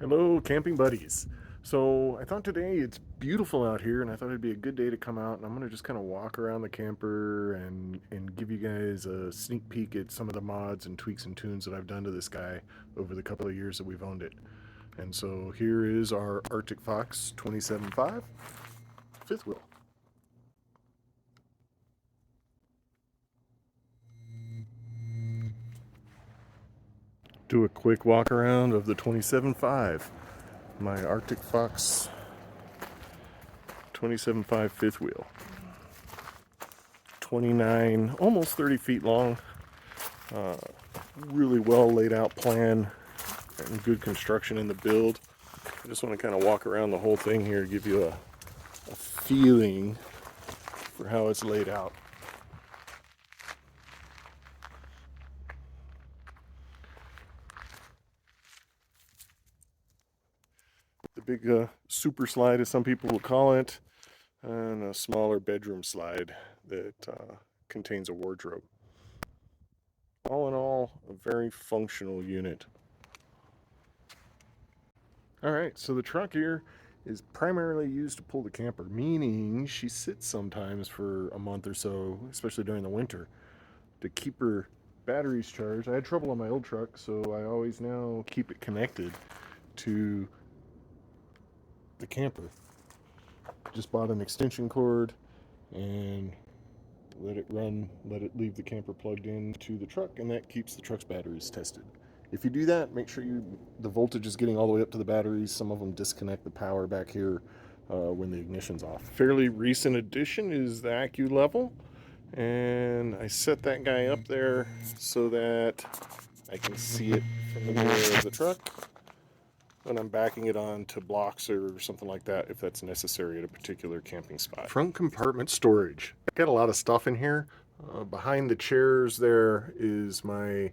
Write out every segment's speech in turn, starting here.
Hello, camping buddies. So I thought today it's beautiful out here, and I thought it'd be a good day to come out. And I'm gonna just kind of walk around the camper and give you guys a sneak peek at some of the mods and tweaks and tunes that I've done to this guy over the couple of years that we've owned it. And so here is our Arctic Fox 27.5 fifth wheel. Do a quick walk around of the 27.5, my Arctic Fox 27.5 fifth wheel. 29, almost 30 feet long. Uh, really well laid out plan and good construction in the build. I just want to kind of walk around the whole thing here, give you a feeling for how it's laid out. The big super slide, as some people will call it, and a smaller bedroom slide that contains a wardrobe. All in all, a very functional unit. All right, so the truck here is primarily used to pull the camper, meaning she sits sometimes for a month or so, especially during the winter, to keep her batteries charged. I had trouble on my old truck, so I always now keep it connected to the camper. Just bought an extension cord and let it run, let it leave the camper plugged in to the truck, and that keeps the truck's batteries tested. If you do that, make sure the voltage is getting all the way up to the batteries. Some of them disconnect the power back here when the ignition's off. Fairly recent addition is the AccuLevel, and I set that guy up there so that I can see it from the rear of the truck when I'm backing it on to blocks or something like that, if that's necessary at a particular camping spot. Front compartment storage. Got a lot of stuff in here. Behind the chairs there is my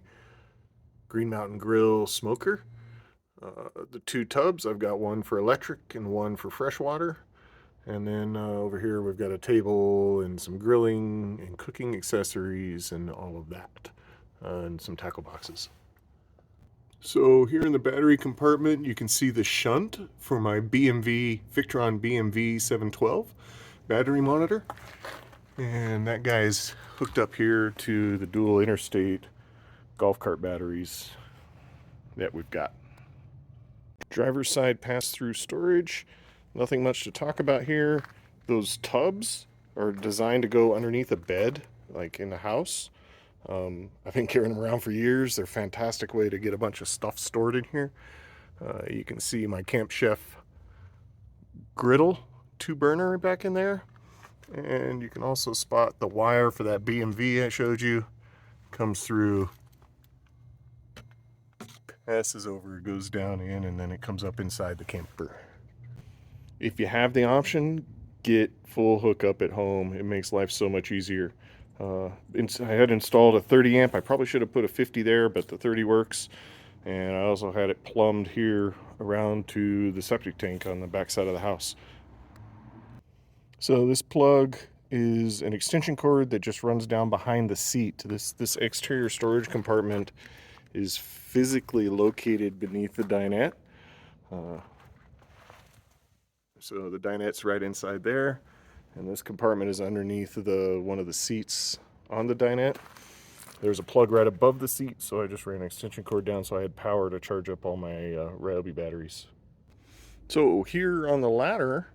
Green Mountain Grill smoker. The two tubs, I've got one for electric and one for freshwater. And then over here we've got a table and some grilling and cooking accessories and all of that. And some tackle boxes. So here in the battery compartment, you can see the shunt for my Victron BMV 712 battery monitor. And that guy's hooked up here to the dual interstate golf cart batteries that we've got. Driver's side pass-through storage. Nothing much to talk about here. Those tubs are designed to go underneath a bed, like in the house. I've been carrying them around for years. They're a fantastic way to get a bunch of stuff stored in here. You can see my Camp Chef griddle 2-burner back in there. And you can also spot the wire for that BMV I showed you. Comes through, passes over, goes down in, and then it comes up inside the camper. If you have the option, get full hookup at home. It makes life so much easier. I had installed a 30 amp. I probably should have put a 50 there, but the 30 works. And I also had it plumbed here around to the septic tank on the back side of the house. So this plug is an extension cord that just runs down behind the seat. This exterior storage compartment is physically located beneath the dinette. So the dinette's right inside there. And this compartment is underneath one of the seats on the dinette. There's a plug right above the seat, so I just ran an extension cord down so I had power to charge up all my Ryobi batteries. So here on the ladder,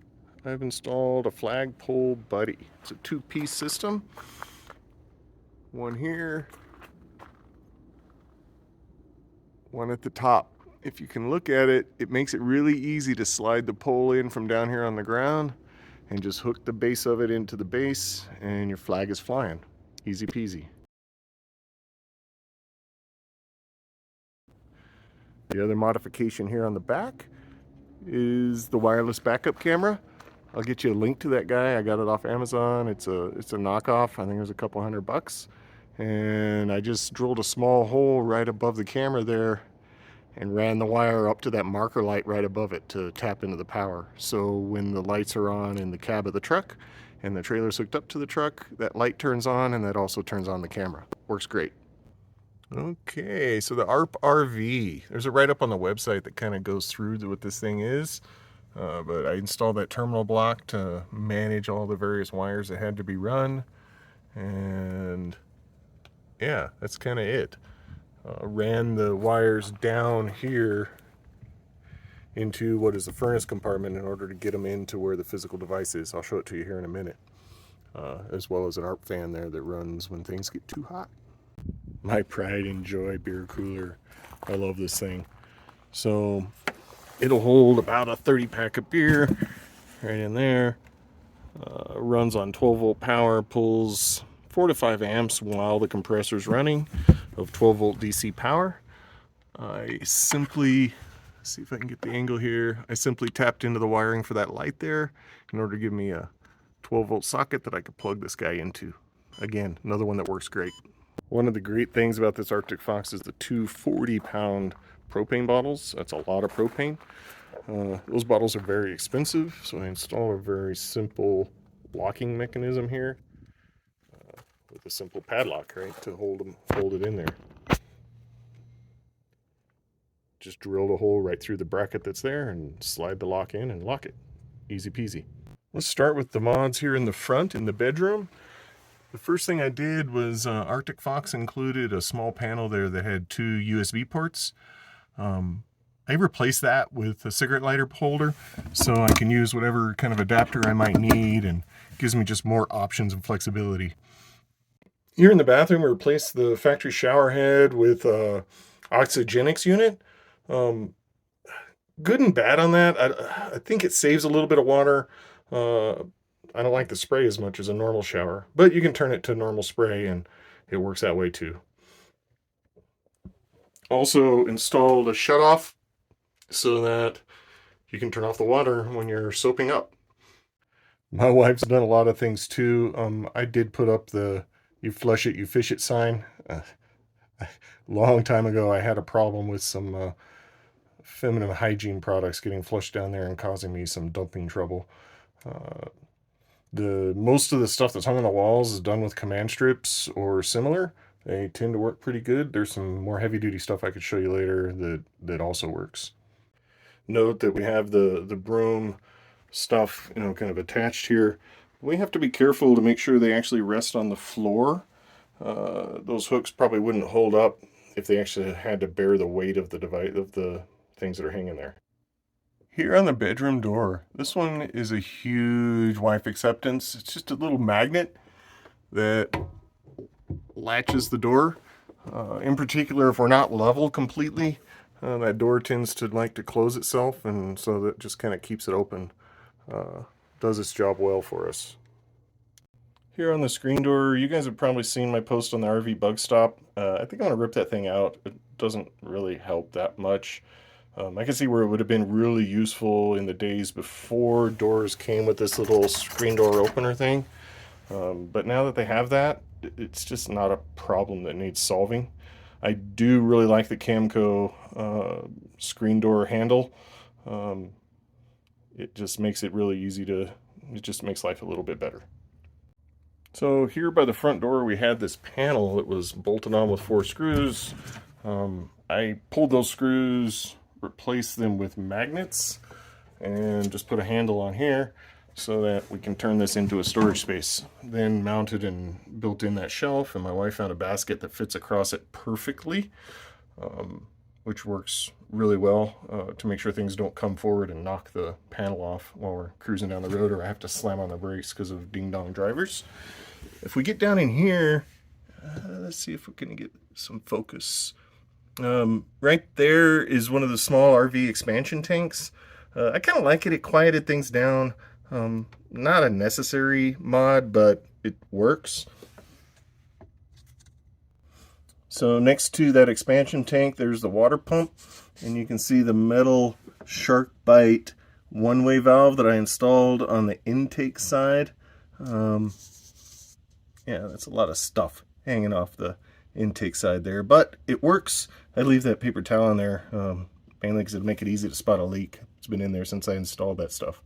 I've installed a Flagpole Buddy. It's a 2-piece system. One here, one at the top. If you can look at it, it makes it really easy to slide the pole in from down here on the ground and just hook the base of it into the base and your flag is flying. Easy peasy. The other modification here on the back is the wireless backup camera. I'll get you a link to that guy. I got it off Amazon. It's a knockoff. I think it was a couple $100. And I just drilled a small hole right above the camera there and ran the wire up to that marker light right above it to tap into the power. So when the lights are on in the cab of the truck and the trailer's hooked up to the truck, that light turns on and that also turns on the camera. Works great. Okay, so the ARP RV, there's a write-up on the website that kind of goes through what this thing is. But I installed that terminal block to manage all the various wires that had to be run. And yeah, that's kind of it. Ran the wires down here into what is the furnace compartment in order to get them into where the physical device is. I'll show it to you here in a minute. As well as an ARP fan there that runs when things get too hot. My pride and joy beer cooler. I love this thing. So it'll hold about a 30 pack of beer right in there. Runs on 12 volt power, pulls 4 to 5 amps while the compressor's running of 12 volt DC power. I simply, see if I can get the angle here, I simply tapped into the wiring for that light there in order to give me a 12 volt socket that I could plug this guy into. Again, another one that works great. One of the great things about this Arctic Fox is the 240-pound propane bottles. That's a lot of propane. Those bottles are very expensive, so I installed a very simple locking mechanism here with a simple padlock, right, to hold it in there. Just drilled a hole right through the bracket that's there and slide the lock in and lock it. Easy peasy. Let's start with the mods here in the front in the bedroom. The first thing I did was Arctic Fox included a small panel there that had 2 USB ports. I replaced that with a cigarette lighter holder so I can use whatever kind of adapter I might need, and gives me just more options and flexibility. Here in the bathroom, we replaced the factory shower head with a oxygenics unit. Good and bad on that. I think it saves a little bit of water. I don't like the spray as much as a normal shower, but you can turn it to normal spray and it works that way too. Also installed a shutoff so that you can turn off the water when you're soaping up. My wife's done a lot of things too. I did put up the "you flush it, you fish it" sign. Long time ago, I had a problem with some feminine hygiene products getting flushed down there and causing me some dumping trouble. Most of the stuff that's hung on the walls is done with command strips or similar. They tend to work pretty good. There's some more heavy-duty stuff I could show you later that also works. Note that we have the broom stuff, kind of attached here. We have to be careful to make sure they actually rest on the floor. Those hooks probably wouldn't hold up if they actually had to bear the weight of the device, of the things that are hanging there. Here on the bedroom door, this one is a huge wife acceptance. It's just a little magnet that latches the door. In particular, if we're not level completely, that door tends to like to close itself, and so that just kind of keeps it open. Does its job well for us. Here on the screen door, you guys have probably seen my post on the RV bug stop. I think I'm going to rip that thing out. It doesn't really help that much. I can see where it would have been really useful in the days before doors came with this little screen door opener thing. But now that they have that, it's just not a problem that needs solving. I do really like the Camco screen door handle. It just makes it really easy it just makes life a little bit better. So here by the front door, we had this panel that was bolted on with 4 screws. I pulled those screws, replaced them with magnets, and just put a handle on here so that we can turn this into a storage space. Then mounted and built in that shelf, and my wife found a basket that fits across it perfectly, which works really well to make sure things don't come forward and knock the panel off while we're cruising down the road, or I have to slam on the brakes because of ding-dong drivers. If we get down in here, let's see if we can get some focus. Right there is one of the small RV expansion tanks. I kind of like it. It quieted things down. Not a necessary mod, but it works. So next to that expansion tank, there's the water pump, and you can see the metal shark bite one-way valve that I installed on the intake side. Yeah, that's a lot of stuff hanging off the intake side there, but it works. I leave that paper towel in there, mainly because it'd make it easy to spot a leak. It's been in there since I installed that stuff.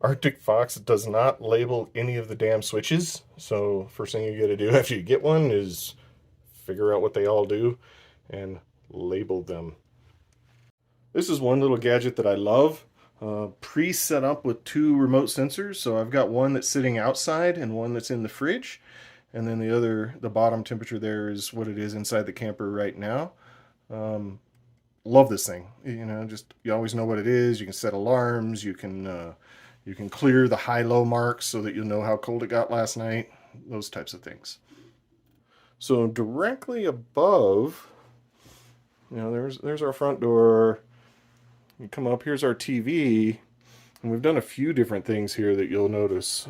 Arctic Fox does not label any of the damn switches, so first thing you gotta do after you get one is figure out what they all do and label them. This is one little gadget that I love. Pre-set up with 2 remote sensors. So I've got one that's sitting outside and one that's in the fridge. And then the bottom temperature there is what it is inside the camper right now. Love this thing. You know, just you always know what it is. You can set alarms. You can clear the high-low marks so that you'll know how cold it got last night. Those types of things. So directly above, you know, there's our front door. You come up, here's our TV, and we've done a few different things here that you'll notice.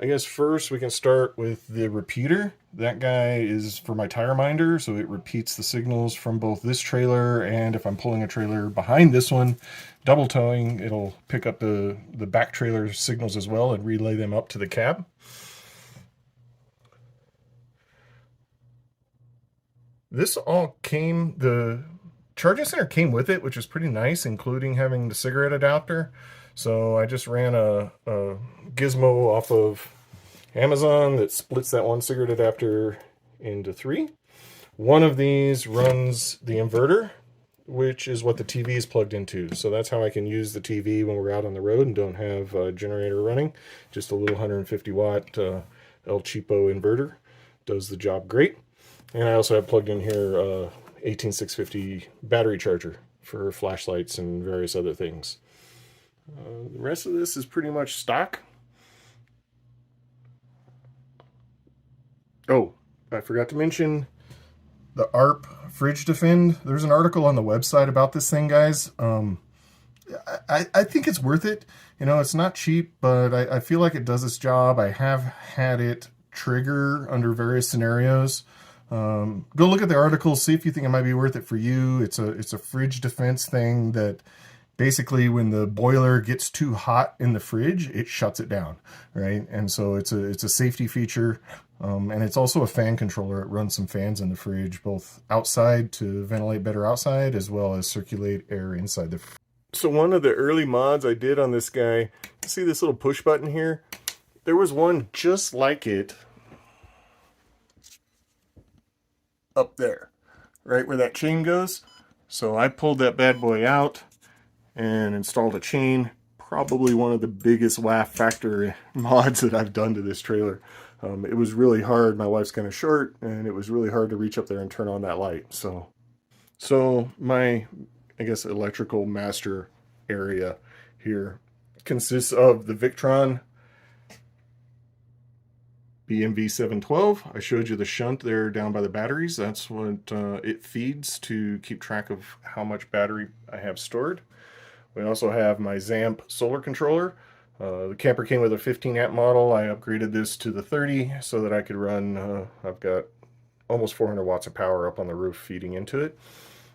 I guess first we can start with the repeater. That guy is for my tire minder, so it repeats the signals from both this trailer and if I'm pulling a trailer behind this one, double towing, it'll pick up the back trailer signals as well and relay them up to the cab. This all came, the charging center came with it, which is pretty nice, including having the cigarette adapter. So I just ran a gizmo off of Amazon that splits that one cigarette adapter into 3. One of these runs the inverter, which is what the TV is plugged into. So that's how I can use the TV when we're out on the road and don't have a generator running. Just a little 150 watt El Cheapo inverter. Does the job great. And I also have plugged in here 18650 battery charger for flashlights and various other things. The rest of this is pretty much stock. Oh, I forgot to mention the ARP Fridge Defend. There's an article on the website about this thing, guys. I think it's worth it. You know, it's not cheap, but I feel like it does its job. I have had it trigger under various scenarios. Go look at the article, see if you think it might be worth it for you. It's a fridge defense thing that basically when the boiler gets too hot in the fridge, it shuts it down, right? And so it's a safety feature, and it's also a fan controller. It runs some fans in the fridge, both outside to ventilate better outside, as well as circulate air inside the fridge. So one of the early mods I did on this guy, see this little push button here? There was one just like it up there, right where that chain goes. So I pulled that bad boy out and installed a chain. Probably one of the biggest laugh factor mods that I've done to this trailer. It was really hard. My wife's kind of short, and it was really hard to reach up there and turn on that light. So my, I guess, electrical master area here consists of the Victron BMV 712. I showed you the shunt there down by the batteries. That's what it feeds to keep track of how much battery I have stored. We also have my Zamp solar controller. The camper came with a 15 amp model. I upgraded this to the 30 so that I could run, I've got almost 400 watts of power up on the roof feeding into it.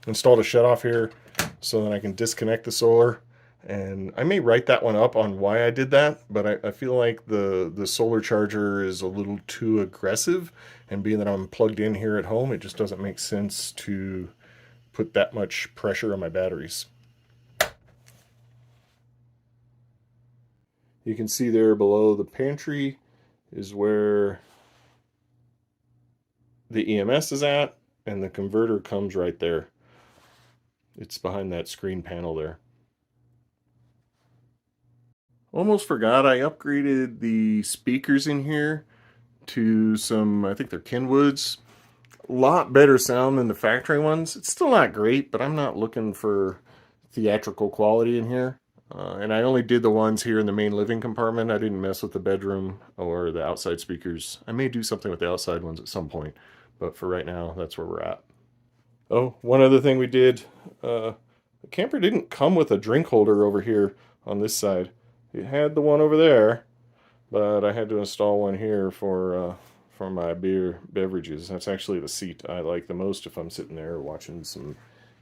Installed a shutoff here so that I can disconnect the solar. And I may write that one up on why I did that, but I feel like the solar charger is a little too aggressive, and being that I'm plugged in here at home, it just doesn't make sense to put that much pressure on my batteries. You can see there below the pantry is where the EMS is at, and the converter comes right there. It's behind that screen panel there. Almost forgot, I upgraded the speakers in here to some, I think they're Kenwoods. A lot better sound than the factory ones. It's still not great, but I'm not looking for theatrical quality in here. And I only did the ones here in the main living compartment. I didn't mess with the bedroom or the outside speakers. I may do something with the outside ones at some point, but for right now, that's where we're at. Oh, one other thing we did, the camper didn't come with a drink holder over here on this side. It had the one over there, but I had to install one here for my beverages. That's actually the seat I like the most if I'm sitting there watching some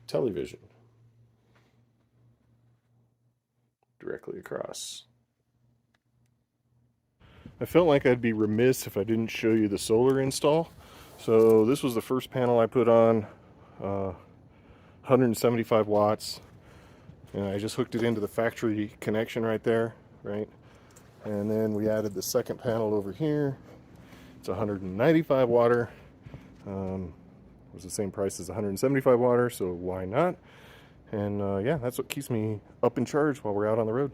television. Directly across. I felt like I'd be remiss if I didn't show you the solar install. So this was the first panel I put on, 175 watts. And I just hooked it into the factory connection right there, right? And then we added the second panel over here. It's 195 water. It was the same price as 175 water, so why not? And yeah, that's what keeps me up in charge while we're out on the road.